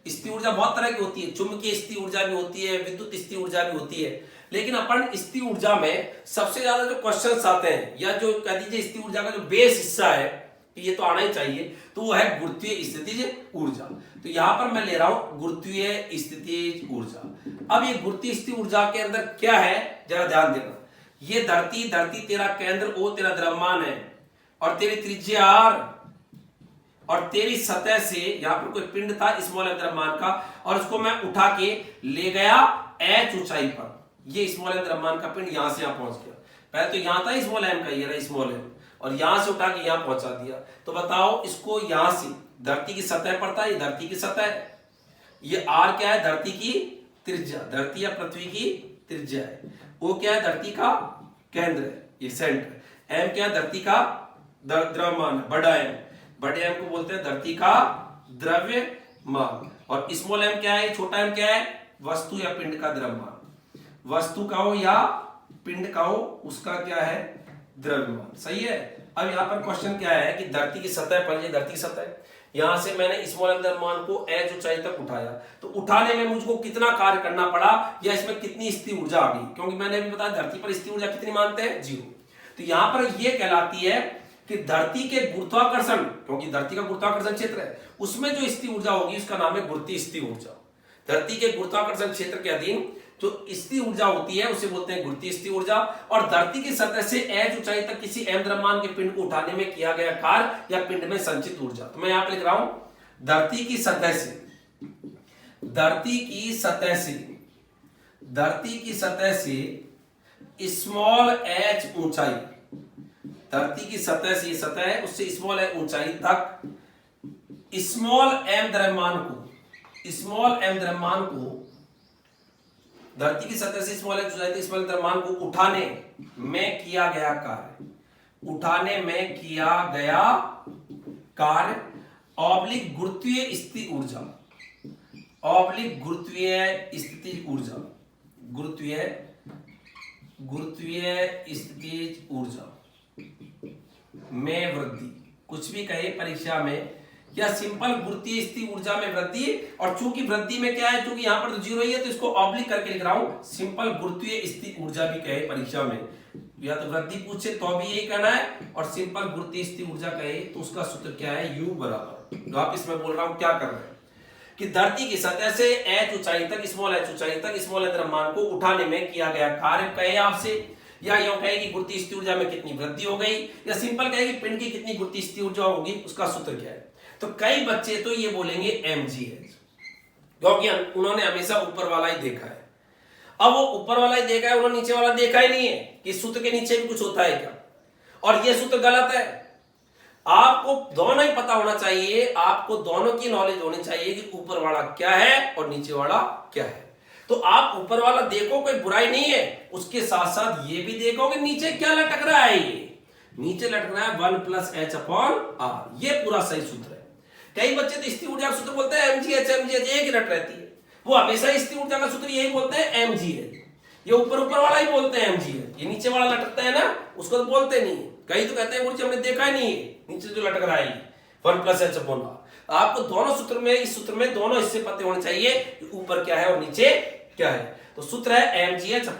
स्थिति ऊर्जा बहुत तरह की होती है, चुंबकीय स्थिति ऊर्जा भी होती है, विद्युत स्थिति ऊर्जा भी होती है, लेकिन अपन स्थिति ऊर्जा में सबसे ज्यादा जो क्वेश्चंस आते हैं, या जो कह दीजिए स्थिति ऊर्जा का जो बेस हिस्सा है, ये तो आना ही चाहिए, तो वो है गुरुत्वीय स्थितिज ऊर्जा। तो यहां पर मैं ले रहा हूं गुरुत्वीय स्थितिज ऊर्जा। अब ये गुरुत्वीय स्थिति ऊर्जा के अंदर क्या है, जरा ध्यान देना। ये धरती तेरा केंद्र O, तेरा द्रव्यमान है, और तेरी त्रिज्या R, और तेरी सतह से यहां पर कोई पिंड था स्मॉल m द्रव्यमान का, और उसको मैं उठा के ले गया h ऊंचाई पर। ये स्मॉल m द्रव्यमान का पिंड यहां से यहां पहुंच गया, पहले तो यहां था स्मॉल m का, ये रहा स्मॉल m, और यहां से उठा के यहां पहुंचा दिया। तो बताओ इसको यहां से धरती की सतह पर था, ये धरती की सतह है, ये R क्या है? धरती की त्रिज्या, धरती या पृथ्वी की त्रिज्या है। O क्या है? धरती का केंद्र है, ये सेंटर। M क्या है? धरती का द्रव्यमान, बड़ा M, बड़े M को बोलते हैं धरती का द्रव्यमान। और स्मॉल m क्या है? छोटा m क्या है? वस्तु या पिंड का द्रव्यमान। वस्तु का हो या पिंड का हो, उसका क्या है? द्रव्यमान। सही है। अब यहाँ पर क्वेश्चन क्या है कि धरती की सतह पर, ये धरती की सतह, यहां से मैंने स्मॉल m द्रव्यमान को h ऊंचाई तक उठाया, तो उठाने में मुझको कितना कार्य करना पड़ा या इसमें कितनी स्थिर ऊर्जा आ गई, क्योंकि मैंने अभी बताया धरती पर स्थिर ऊर्जा कितनी मानते हैं, 0। तो यहां पर यह कहलाती है कि धरती के गुरुत्वाकर्षण, क्योंकि धरती का गुरुत्वाकर्षण क्षेत्र है, उसमें जो स्थिर ऊर्जा होगी उसका नाम है गुरुत्वीय स्थिर ऊर्जा। धरती के गुरुत्वाकर्षण क्षेत्र के अधीन जो स्थिर ऊर्जा होती है उसे बोलते हैं गुरुत्वीय स्थिर ऊर्जा। और धरती की सतह से h ऊंचाई तक किसी m द्रव्यमान के पिंड को उठाने में किया गया कार्य या पिंड में संचित ऊर्जा। तो मैं यहां पे लिख रहा हूं धरती की सतह से, धरती की सतह से, धरती की सतह से स्मॉल h ऊंचाई, धरती की सतह से, सतह है उससे स्मॉल h ऊंचाई तक स्मॉल m द्रव्यमान को, स्मॉल m द्रव्यमान को, धरती की सतह से स्मॉल h ऊंचाई तक स्मॉल द्रव्यमान को उठाने में किया गया कार्य, उठाने में किया गया कार्य ऑब्लिक गुरुत्वीय स्थिति ऊर्जा, ऑब्लिक गुरुत्वीय स्थिति ऊर्जा, गुरुत्वीय, गुरुत्वीय स्थिति ऊर्जा में वृद्धि, कुछ भी कहे परीक्षा में, या सिंपल गुरुत्वीय स्थिति ऊर्जा में वृद्धि। और चूंकि वृद्धि में क्या है, चूंकि यहां पर तो 0 ही है तो इसको ऑब्लिक करके लिख रहा हूं, सिंपल गुरुत्वीय स्थिति ऊर्जा भी कहे परीक्षा में, या तो वृद्धि पूछे तो भी यही कहना है, और सिंपल गुरुत्वीय स्थिति ऊर्जा कहे तो उसका सूत्र क्या है, U बराबर, वापिस मैं बोल रहा हूं क्या कर रहे हैं कि धरती की सतह से h ऊंचाई तक, स्मॉल h ऊंचाई तक स्मॉल h द्रव्यमान को उठाने में किया गया कार्य कहे आपसे, या यूं कहे कि गुरुत्वीय स्थिति ऊर्जा में कितनी वृद्धि हो गई, या सिंपल कहे कि पिंड की कितनी गुरुत्वीय स्थिति ऊर्जा होगी, उसका सूत्र क्या है। तो कई बच्चे तो ये बोलेंगे mgh, क्योंकि उन्होंने हमेशा ऊपर वाला ही देखा है। अब वो ऊपर वाला ही देखा है, उन्होंने नीचे वाला देखा ही नहीं है कि सूत्र के नीचे भी कुछ होता है क्या, और ये सूत्र गलत है। आपको दोनों ही पता होना चाहिए, आपको दोनों की नॉलेज होनी चाहिए कि ऊपर वाला क्या है और नीचे वाला क्या है। तो आप ऊपर वाला देखो, कोई बुराई नहीं है, उसके साथ साथ ये भी देखो कि नीचे क्या लटक रहा है, ये नीचे लटक रहा है 1 + h/r, ये पूरा सही सूत्र है। कई बच्चे तो स्थिर ऊर्जा का सूत्र बोलते हैं mgh, mgh एक ही रट रहती है, वो हमेशा स्थिर ऊर्जा का सूत्र यही बोलते हैं mgh, ये ऊपर ऊपर वाला ही बोलते हैं mgh, ये नीचे वाला लटकता है ना उसको तो बोलते नहीं है। कई तो कहते हैं गुरुजी हमने देखा ही नहीं है नीचे जो लटक रहा है 1 + h/r। आपको दोनों सूत्र में, इस सूत्र में दोनों हिस्से पते होने चाहिए कि ऊपर क्या है और नीचे क्या है। तो सूत्र है mgh/1 +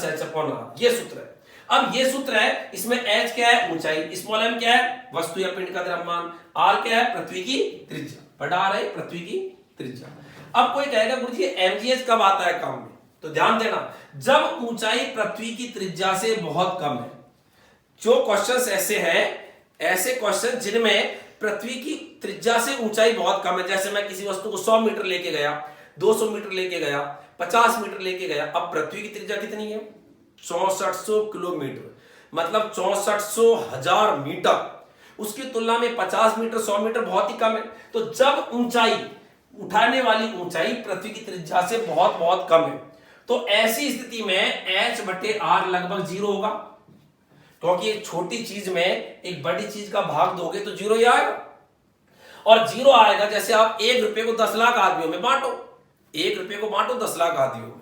h/r, ये सूत्र है। अब ये सूत्र है, इसमें h क्या है, ऊंचाई, स्मॉल m क्या है, वस्तु या पिंड का द्रव्यमान, r क्या है, पृथ्वी की त्रिज्या, बड़ा r है पृथ्वी की त्रिज्या। अब कोई कहेगा गुरुजी mgh कब आता है काम में, तो ध्यान देना, जब ऊंचाई पृथ्वी की त्रिज्या से बहुत कम है। जो क्वेश्चंस ऐसे हैं, ऐसे क्वेश्चन जिनमें पृथ्वी की त्रिज्या से ऊंचाई बहुत कम है, जैसे मैं किसी वस्तु को 100 मीटर लेके गया, 200 मीटर लेके गया, 50 मीटर लेके गया, अब पृथ्वी की त्रिज्या कितनी है, 6400 किलोमीटर, मतलब 64,000 मीटर, उसकी तुलना में 50 मीटर 100 मीटर बहुत ही कम है। तो जब ऊंचाई, उठाने वाली ऊंचाई पृथ्वी की त्रिज्या से बहुत बहुत कम है, तो ऐसी स्थिति में h/r लगभग 0 होगा, क्योंकि एक छोटी चीज में एक बड़ी चीज का भाग दोगे तो 0 ही आएगा। और 0 आएगा, जैसे आप 1 रुपए को 10 लाख आदमियों में बांटो, 1 रुपए को बांटो 10 लाख आदमियों में,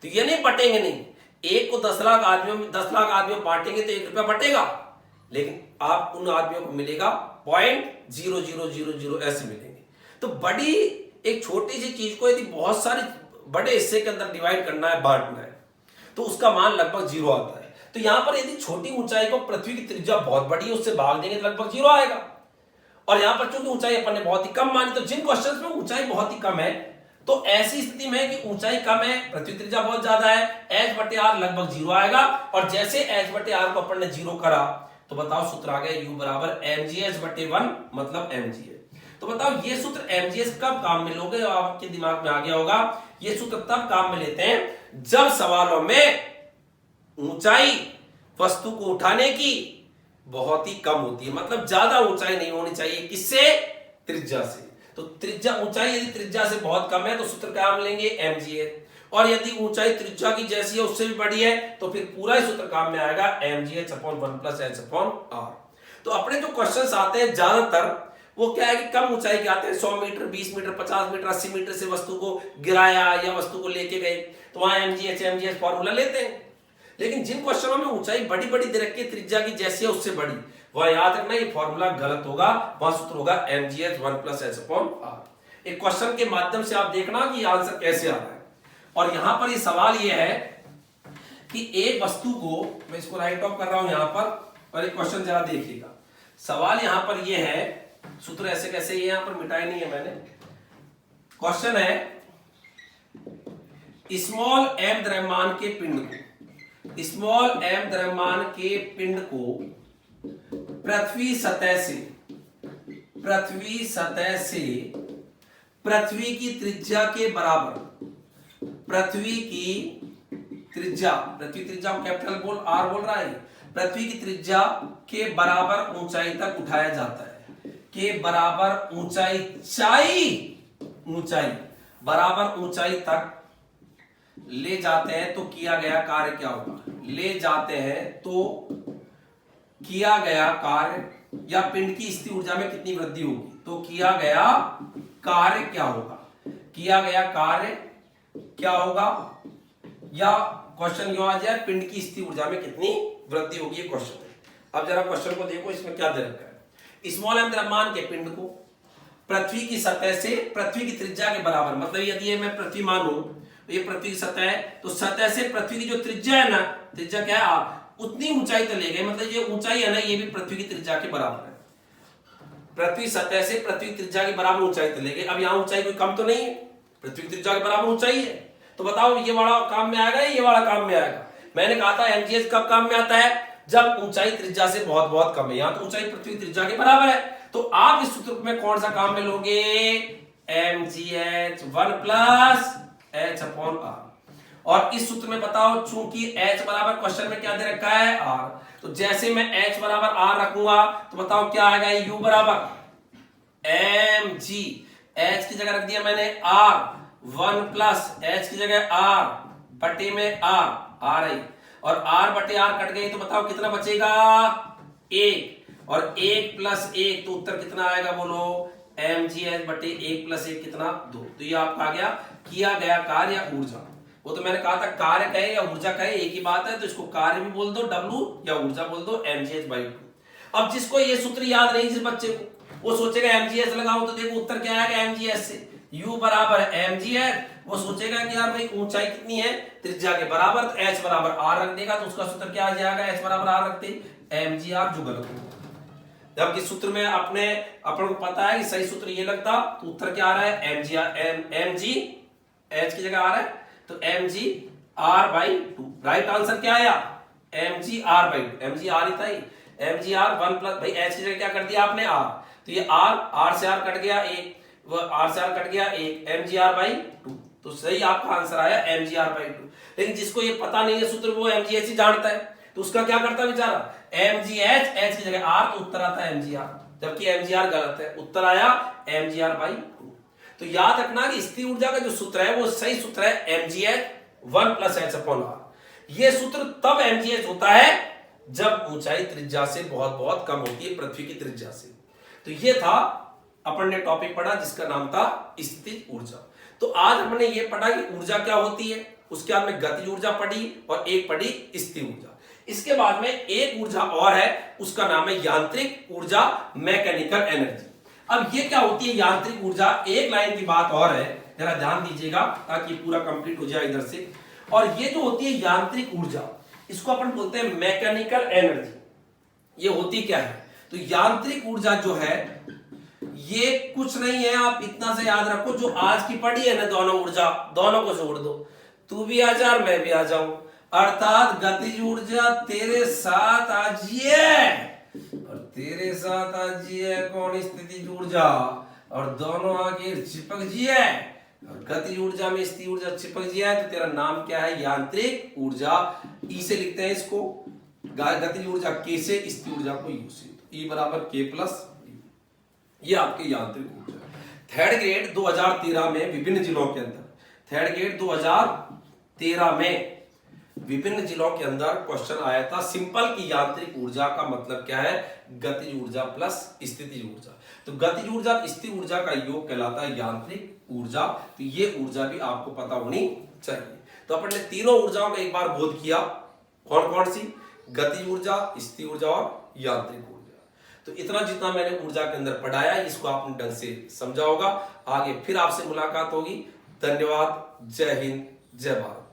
तो ये नहीं बटेंगे, नहीं, 1 को 10 लाख आदमियों में, 10 लाख आदमियों में बांटेंगे तो 1 रुपया बटेगा, लेकिन आप उन आदमियों को मिलेगा 0.0000 ऐसे मिलेंगे। तो बड़ी एक छोटी सी चीज को यदि बहुत सारे बड़े हिस्से के अंदर डिवाइड करना है, बांटना है, तो उसका मान लगभग 0 आता है। तो यहां पर यदि छोटी ऊंचाई को पृथ्वी की त्रिज्या बहुत बड़ी है उससे भाग देंगे तो लगभग 0 आएगा। और यहां पर चूंकि ऊंचाई अपन ने बहुत ही कम मानी, तो जिन क्वेश्चंस में ऊंचाई बहुत ही कम है, तो ऐसी स्थिति में कि ऊंचाई कम है, पृथ्वी त्रिज्या बहुत ज्यादा है, h/r लगभग 0 आएगा। और जैसे h/r को अपन ने 0 करा तो बताओ सूत्र आ गया U बराबर mgh/1, मतलब mgh। तो बताओ ये सूत्र mgh कब काम में लोगे, आपके दिमाग में आ गया होगा, ये सूत्र तब काम में लेते हैं जब सवालों में ऊंचाई वस्तु को उठाने की बहुत ही कम होती है, मतलब ज्यादा ऊंचाई नहीं होनी चाहिए, किससे, त्रिज्या से। तो त्रिज्या, ऊंचाई यदि त्रिज्या से बहुत कम है तो सूत्र क्या हम लेंगे, mgh। और यदि ऊंचाई त्रिज्या की जैसी है उससे भी बड़ी है तो फिर पूरा ही सूत्र काम में आएगा mgh/1 + h/r। तो अपने जो क्वेश्चंस आते हैं ज्यादातर वो क्या है कि कम ऊंचाई के आते हैं, 100 मीटर, 20 मीटर, 50 मीटर, 80 मीटर से वस्तु को गिराया या वस्तु को लेके गए, तो वहां mgh फॉर्मूला लेते हैं। लेकिन जिन क्वेश्चनों में ऊंचाई बड़ी बड़ी दे रखी है त्रिज्या की जैसी है उससे बड़ी, वह याद रखना ये फॉर्मूला गलत होगा, वह सूत्र होगा mgh 1 + h/r। एक क्वेश्चन के माध्यम से आप देखना कि आंसर कैसे आ रहा है। और यहां पर ये सवाल ये है कि एक वस्तु को, मैं इसको राइट ऑफ कर रहा हूं यहां पर, और एक क्वेश्चन जरा देखिएगा। सवाल यहां पर ये है, सूत्र ऐसे कैसे, ये यहां पर मिटाई नहीं है मैंने। क्वेश्चन है स्मॉल m द्रव्यमान के पिंड को, स्मॉल m द्रव्यमान के पिंड को पृथ्वी सतह से पृथ्वी की त्रिज्या के बराबर, पृथ्वी त्रिज्या को कैपिटल बोल आर बोल रहा है, पृथ्वी की त्रिज्या के बराबर ऊंचाई तक उठाया जाता है, के बराबर ऊंचाई बराबर ऊंचाई तक ले जाते हैं तो किया गया कार्य क्या होगा, ले जाते हैं तो किया गया कार्य या पिंड की स्थिर ऊर्जा में कितनी वृद्धि होगी, तो किया गया कार्य क्या होगा, किया गया कार्य क्या होगा, या क्वेश्चन क्यों आ जाए पिंड की स्थिर ऊर्जा में कितनी वृद्धि होगी, ये क्वेश्चन है। अब जरा क्वेश्चन को देखो, इसमें क्या दे रखा है, स्मॉल m द्रव्यमान के पिंड को पृथ्वी की सतह से पृथ्वी की त्रिज्या के बराबर, मतलब यदि ये मैं पृथ्वी मानूं, ये पृथ्वी की सतह है, तो सतह से पृथ्वी की जो त्रिज्या है ना, त्रिज्या क्या है आप, उतनी ऊंचाई तक ले गए, मतलब ये ऊंचाई है ना, ये भी पृथ्वी की त्रिज्या के बराबर है, पृथ्वी सतह से पृथ्वी त्रिज्या के बराबर ऊंचाई तक ले गए। अब यहाँ ऊंचाई कोई कम तो नहीं है, पृथ्वी की त्रिज्या के बराबर ऊंचाई है, तो बताओ ये वाला काम में आएगा, ये वाला काम में आएगा। मैंने कहा था mgh कब काम में आता है, जब ऊंचाई त्रिज्या से बहुत बहुत कम है, यहाँ तो ऊंचाई पृथ्वी त्रिज्या के बराबर है, तो आप इस सूत्र में कौन सा काम में लोगे, mgh 1 + h/r। और इस सूत्र में बताओ, चूंकि h बराबर क्वेश्चन में क्या दे रखा है r, तो जैसे मैं h बराबर r रखूंगा तो बताओ क्या आएगा, u बराबर mg, h की जगह रख दिया मैंने r, 1 + h की जगह r बटे में r आई, और r बटे r कट गई तो बताओ कितना बचेगा, 1, और 1 + 1 तो उत्तर कितना आएगा बोलो, mgh बटे 1 + 1 कितना, 2। तो ये आपका आ गया किया गया कार्य या ऊर्जा। वो तो मैंने कहा था कार्य कहे या ऊर्जा कहे एक ही बात है, तो इसको कार्य भी बोल दो W या ऊर्जा बोल दो mgh/2। अब जिसको ये सूत्र याद नहीं, जिस बच्चे को, वो सोचेगा mgh लगाओ तो देखो उत्तर क्या आएगा mgh से, u बराबर mgh, वो सोचेगा कि यार भाई ऊंचाई कितनी है, त्रिज्या के बराबर, तो h बराबर r रख देगा, तो उसका सूत्र क्या आ जाएगा, h बराबर r रखते mgr, जो गलत होगा। जबकि सूत्र में अपन को पता है कि सही सूत्र ये लगता, तो उत्तर क्या आ रहा है, mg h की जगह आ रहा है, तो mgr/2। राइट आंसर क्या आया, mgr/2, mgr ही था, mgr 1 + भाई h की जगह क्या कर दिया आपने r, तो ये r से r कट गया 1, r से r कट गया 1, mgr/2, तो सही आपका आंसर आया mgr/2। लेकिन जिसको ये पता नहीं है सूत्र, वो mgh ही जानता है, तो उसका क्या करता है बेचारा, mgh, h की जगह r, तो उत्तर आता है mgr, जबकि mgr गलत है, उत्तर आया mgr/2। तो याद रखना कि स्थिर ऊर्जा का जो सूत्र है वो सही सूत्र है mgh 1 + h/r। ये सूत्र तब mgh होता है जब ऊंचाई त्रिज्या से बहुत बहुत कम होती है, पृथ्वी की त्रिज्या से। तो ये था अपन ने टॉपिक पढ़ा जिसका नाम था स्थिर ऊर्जा। तो आज हमने ये पढ़ा कि ऊर्जा क्या होती है, उसके बाद में गतिज ऊर्जा पढ़ी और एक पढ़ी स्थिर ऊर्जा। इसके बाद में एक ऊर्जा और है, उसका नाम है यांत्रिक ऊर्जा, मैकेनिकल एनर्जी। अब ये क्या होती है यांत्रिक ऊर्जा, एक लाइन की बात और है, जरा ध्यान दीजिएगा ताकि पूरा कंप्लीट हो जाए इधर से। और ये जो होती है यांत्रिक ऊर्जा, इसको अपन बोलते हैं मैकेनिकल एनर्जी। ये होती क्या है, तो यांत्रिक ऊर्जा जो है ये कुछ नहीं है, आप इतना से याद रखो, जो आज की पढ़ी है ना दोनों ऊर्जा, दोनों को जोड़ दो, तू भी आ जा और मैं भी आ जाऊं, अर्थात गतिज ऊर्जा तेरे साथ आजिए और तेरे साथ आजिए कौन स्थितिज ऊर्जा, और दोनों आगे चिपक जिए, और गतिज ऊर्जा में स्थिर ऊर्जा चिपक जिए, तो तेरा नाम क्या है, यांत्रिक ऊर्जा। ई से लिखते हैं इसको, गतिज ऊर्जा के से, स्थिर ऊर्जा को यू से, ई बराबर के प्लस, ये आपके यांत्रिक ऊर्जा। थर्ड ग्रेड 2013 में विभिन्न जिलों के अंदर, थर्ड ग्रेड 2013 में विभिन्न जिलों के अंदर क्वेश्चन आया था सिंपल की यांत्रिक ऊर्जा का मतलब क्या है, गतिज ऊर्जा प्लस स्थितिज ऊर्जा। तो गतिज ऊर्जा स्थिर ऊर्जा का योग कहलाता है यांत्रिक ऊर्जा। तो ये ऊर्जा भी आपको पता होनी चाहिए। तो अपन ने तीनों ऊर्जाओं का एक बार बोध किया, कौन कौन सी? गति ऊर्जा, स्थिर ऊर्जा और यांत्रिक ऊर्जा। तो इतना जितना मैंने ऊर्जा के अंदर पढ़ाया, इसको आपने ढंग से समझा होगा। आगे फिर आपसे मुलाकात होगी। धन्यवाद। जय हिंद, जय भारत।